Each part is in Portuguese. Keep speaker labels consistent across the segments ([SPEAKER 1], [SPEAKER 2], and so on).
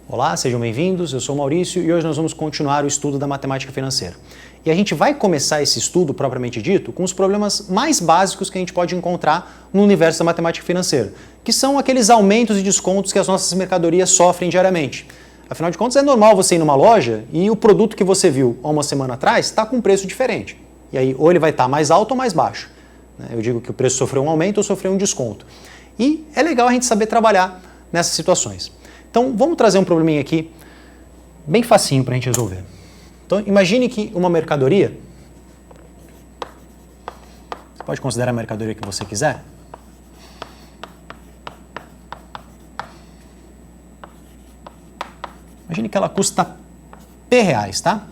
[SPEAKER 1] Olá, sejam bem-vindos, eu sou o Maurício e hoje nós vamos continuar o estudo da matemática financeira. E a gente vai começar esse estudo, propriamente dito, com os problemas mais básicos que a gente pode encontrar no universo da matemática financeira, que são aqueles aumentos e descontos que as nossas mercadorias sofrem diariamente. Afinal de contas, é normal você ir numa loja e o produto que você viu há uma semana atrás está com um preço diferente. E aí, ou ele vai estar mais alto ou mais baixo. Eu digo que o preço sofreu um aumento ou sofreu um desconto. E é legal a gente saber trabalhar nessas situações. Então, vamos trazer um probleminha aqui, bem facinho para a gente resolver. Então, imagine que uma mercadoria, você pode considerar a mercadoria que você quiser, imagine que ela custa P reais, tá?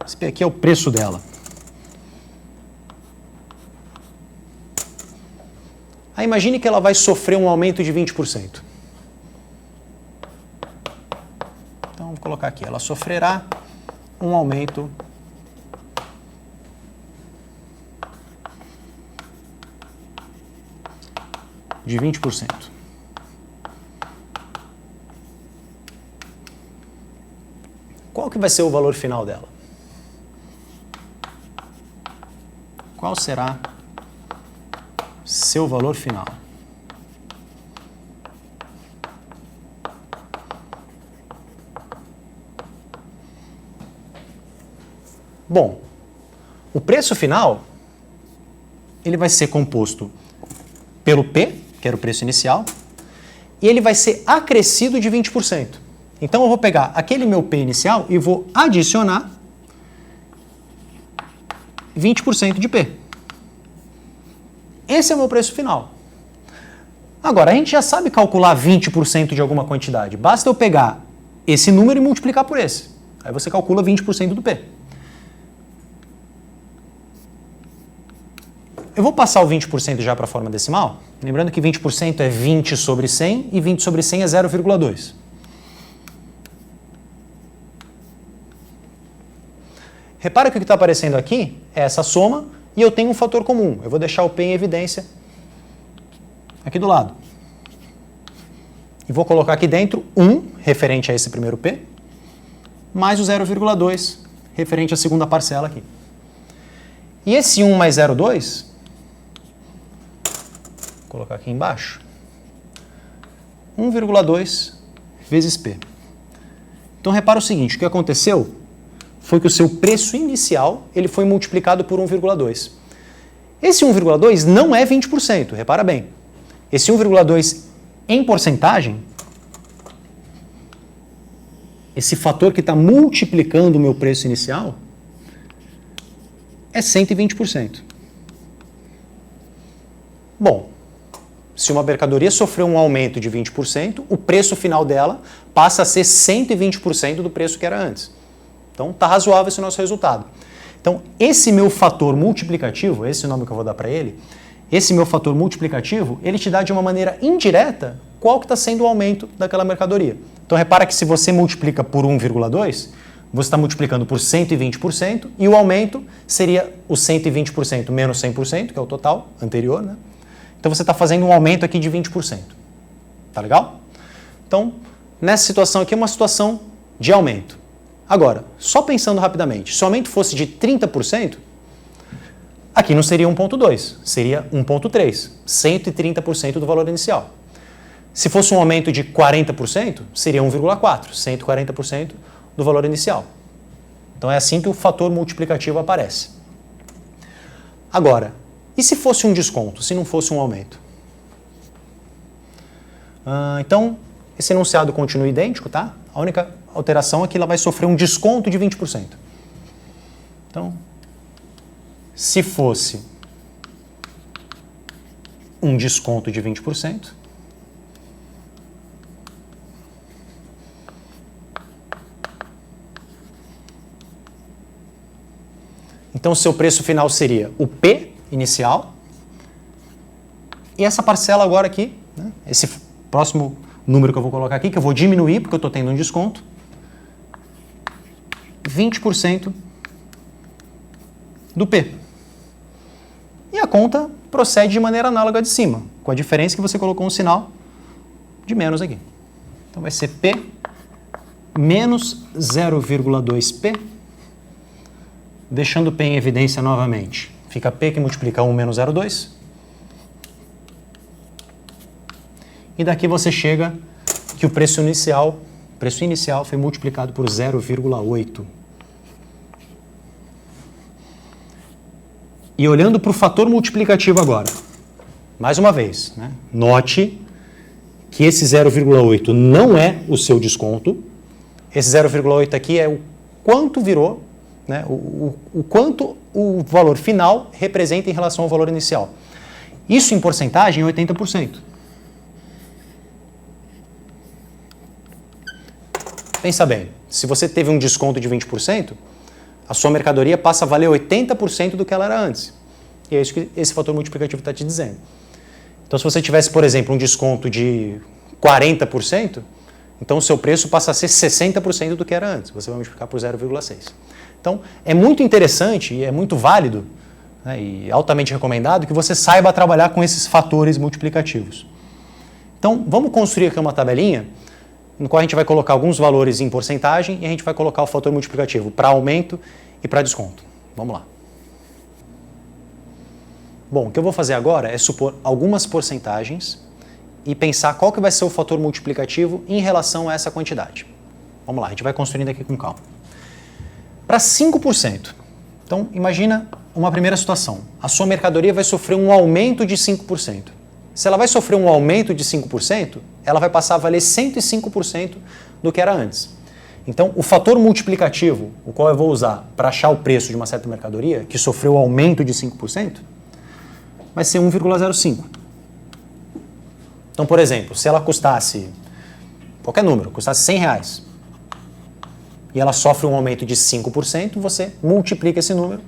[SPEAKER 1] Esse P aqui é o preço dela. Aí imagine que ela vai sofrer um aumento de 20%. Então, vou colocar aqui, ela sofrerá um aumento de 20%. Qual que vai ser o valor final dela? Qual será seu valor final? Bom, o preço final ele vai ser composto pelo P, que era o preço inicial, e ele vai ser acrescido de 20%. Então eu vou pegar aquele meu P inicial e vou adicionar 20% de P. Esse é o meu preço final. Agora, a gente já sabe calcular 20% de alguma quantidade. Basta eu pegar esse número e multiplicar por esse. Aí você calcula 20% do P. Eu vou passar o 20% já para a forma decimal. Lembrando que 20% é 20 sobre 100 e 20 sobre 100 é 0,2. Repara que o que está aparecendo aqui é essa soma e eu tenho um fator comum. Eu vou deixar o P em evidência aqui do lado. E vou colocar aqui dentro 1, referente a esse primeiro P, mais o 0,2, referente à segunda parcela aqui. E esse 1 mais 0,2, vou colocar aqui embaixo, 1,2 vezes P. Então repara o seguinte, o que aconteceu foi que o seu preço inicial ele foi multiplicado por 1,2. Esse 1,2 não é 20%, repara bem. Esse 1,2 em porcentagem, esse fator que está multiplicando o meu preço inicial, é 120%. Bom, se uma mercadoria sofreu um aumento de 20%, o preço final dela passa a ser 120% do preço que era antes. Então, está razoável esse nosso resultado. Então, esse meu fator multiplicativo, esse é o nome que eu vou dar para ele, esse meu fator multiplicativo, ele te dá de uma maneira indireta qual que está sendo o aumento daquela mercadoria. Então, repara que se você multiplica por 1,2, você está multiplicando por 120% e o aumento seria o 120% menos 100%, que é o total anterior, né? Então, você está fazendo um aumento aqui de 20%. Tá legal? Então, nessa situação aqui é uma situação de aumento. Agora, só pensando rapidamente, se o aumento fosse de 30%, aqui não seria 1,2, seria 1,3, 130% do valor inicial. Se fosse um aumento de 40%, seria 1,4, 140% do valor inicial. Então é assim que o fator multiplicativo aparece. Agora, e se fosse um desconto, se não fosse um aumento? Então, esse enunciado continua idêntico, tá? A única alteração é que ela vai sofrer um desconto de 20%. Então, se fosse um desconto de 20%, então seu preço final seria o P inicial e essa parcela agora aqui, né, esse próximo número que eu vou colocar aqui, que eu vou diminuir porque eu estou tendo um desconto, 20% do P. E a conta procede de maneira análoga de cima, com a diferença que você colocou um sinal de menos aqui. Então vai ser P menos 0,2P, deixando P em evidência novamente. Fica P que multiplica 1 menos 0,2. E daqui você chega que o preço inicial foi multiplicado por 0,8. E olhando para o fator multiplicativo agora, mais uma vez, né? Note que esse 0,8 não é o seu desconto. Esse 0,8 aqui é o quanto virou, né? O quanto o valor final representa em relação ao valor inicial. Isso em porcentagem é 80%. Pensa bem, se você teve um desconto de 20%, a sua mercadoria passa a valer 80% do que ela era antes. E é isso que esse fator multiplicativo está te dizendo. Então, se você tivesse, por exemplo, um desconto de 40%, então o seu preço passa a ser 60% do que era antes. Você vai multiplicar por 0,6. Então, é muito interessante e é muito válido, né, e altamente recomendado que você saiba trabalhar com esses fatores multiplicativos. Então, vamos construir aqui uma tabelinha no qual a gente vai colocar alguns valores em porcentagem e a gente vai colocar o fator multiplicativo para aumento e para desconto. Vamos lá. Bom, o que eu vou fazer agora é supor algumas porcentagens e pensar qual que vai ser o fator multiplicativo em relação a essa quantidade. Vamos lá, a gente vai construindo aqui com calma. Para 5%, então imagina uma primeira situação. A sua mercadoria vai sofrer um aumento de 5%. Se ela vai sofrer um aumento de 5%, ela vai passar a valer 105% do que era antes. Então, o fator multiplicativo, o qual eu vou usar para achar o preço de uma certa mercadoria, que sofreu aumento de 5%, vai ser 1,05. Então, por exemplo, se ela custasse, qualquer número, custasse R$100, e ela sofre um aumento de 5%, você multiplica esse número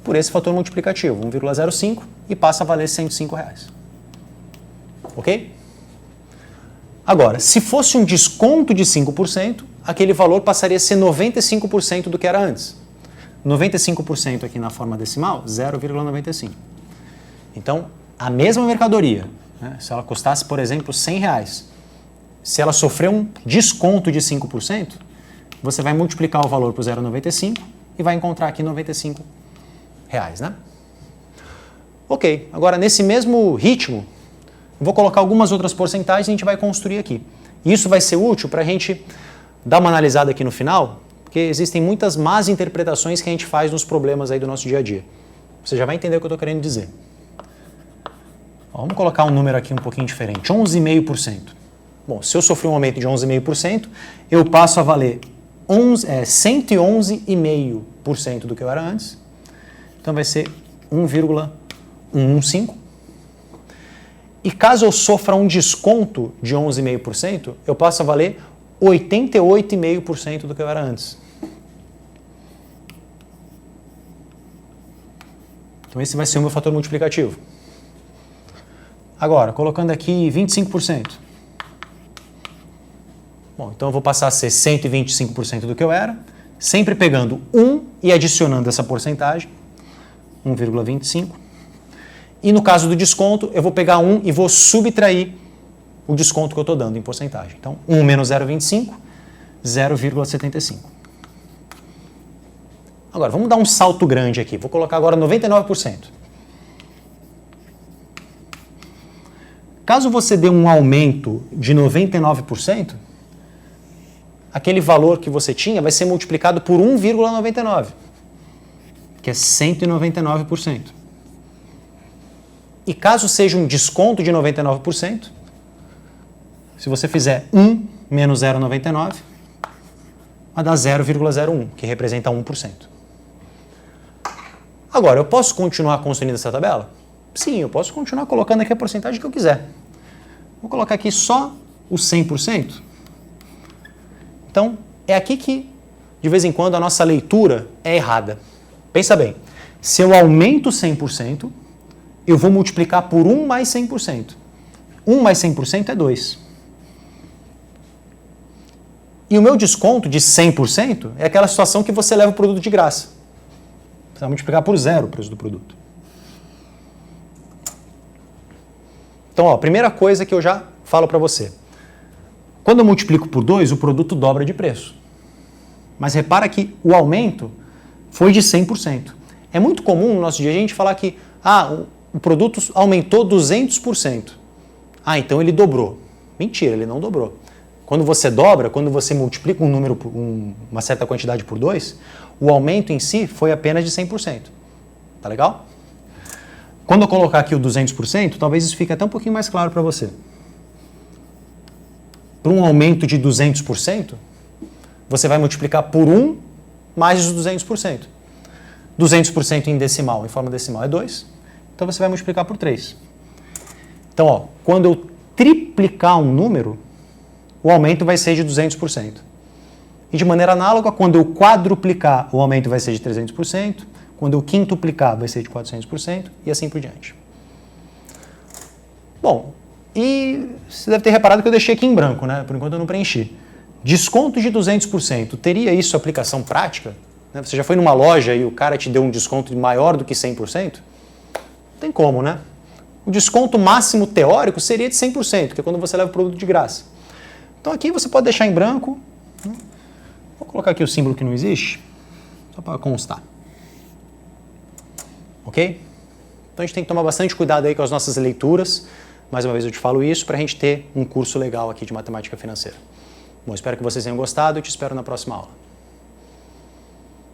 [SPEAKER 1] por esse fator multiplicativo, 1,05, e passa a valer R$105. Ok? Agora, se fosse um desconto de 5%, aquele valor passaria a ser 95% do que era antes. 95% aqui na forma decimal, 0,95. Então, a mesma mercadoria, né, se ela custasse, por exemplo, R$100, se ela sofrer um desconto de 5%, você vai multiplicar o valor por 0,95 e vai encontrar aqui R$95, né? Ok, agora nesse mesmo ritmo, vou colocar algumas outras porcentagens e a gente vai construir aqui. Isso vai ser útil para a gente dar uma analisada aqui no final, porque existem muitas más interpretações que a gente faz nos problemas aí do nosso dia a dia. Você já vai entender o que eu estou querendo dizer. Ó, vamos colocar um número aqui um pouquinho diferente, 11,5%. Bom, se eu sofrer um aumento de 11,5%, eu passo a valer 111,5% do que eu era antes. Então vai ser 1,115. E caso eu sofra um desconto de 11,5%, eu passo a valer 88,5% do que eu era antes. Então esse vai ser o meu fator multiplicativo. Agora, colocando aqui 25%. Bom, então eu vou passar a ser 125% do que eu era, sempre pegando 1 e adicionando essa porcentagem, 1,25. E no caso do desconto, eu vou pegar 1 e vou subtrair o desconto que eu estou dando em porcentagem. Então, 1 menos 0,25, 0,75. Agora, vamos dar um salto grande aqui. Vou colocar agora 99%. Caso você dê um aumento de 99%, aquele valor que você tinha vai ser multiplicado por 1,99, que é 199%. E caso seja um desconto de 99%, se você fizer 1 menos 0,99, vai dar 0,01, que representa 1%. Agora, eu posso continuar construindo essa tabela? Sim, eu posso continuar colocando aqui a porcentagem que eu quiser. Vou colocar aqui só o 100%. Então, é aqui que, de vez em quando, a nossa leitura é errada. Pensa bem, se eu aumento 100%, eu vou multiplicar por 1 mais 100%. 1 mais 100% é 2. E o meu desconto de 100% é aquela situação que você leva o produto de graça. Você vai multiplicar por 0 o preço do produto. Então, ó, a primeira coisa que eu já falo para você. Quando eu multiplico por 2, o produto dobra de preço. Mas repara que o aumento foi de 100%. É muito comum no nosso dia a gente falar que o produto aumentou 200%. Então ele dobrou. Mentira, ele não dobrou. Quando você dobra, quando você multiplica um número, uma certa quantidade por 2, o aumento em si foi apenas de 100%. Tá legal? Quando eu colocar aqui o 200%, talvez isso fique até um pouquinho mais claro para você. Para um aumento de 200%, você vai multiplicar por 1 mais os 200%. 200% em decimal, em forma decimal, é 2. Então você vai multiplicar por 3. Então, quando eu triplicar um número, o aumento vai ser de 200%. E de maneira análoga, quando eu quadruplicar, o aumento vai ser de 300%. Quando eu quintuplicar, vai ser de 400% e assim por diante. Bom, e você deve ter reparado que eu deixei aqui em branco, né? Por enquanto eu não preenchi. Desconto de 200%, teria isso aplicação prática? Você já foi numa loja e o cara te deu um desconto maior do que 100%? Não tem como, né? O desconto máximo teórico seria de 100%, que é quando você leva o produto de graça. Então aqui você pode deixar em branco. Vou colocar aqui o símbolo que não existe, só para constar. Ok? Então a gente tem que tomar bastante cuidado aí com as nossas leituras. Mais uma vez eu te falo isso para a gente ter um curso legal aqui de matemática financeira. Bom, espero que vocês tenham gostado e te espero na próxima aula.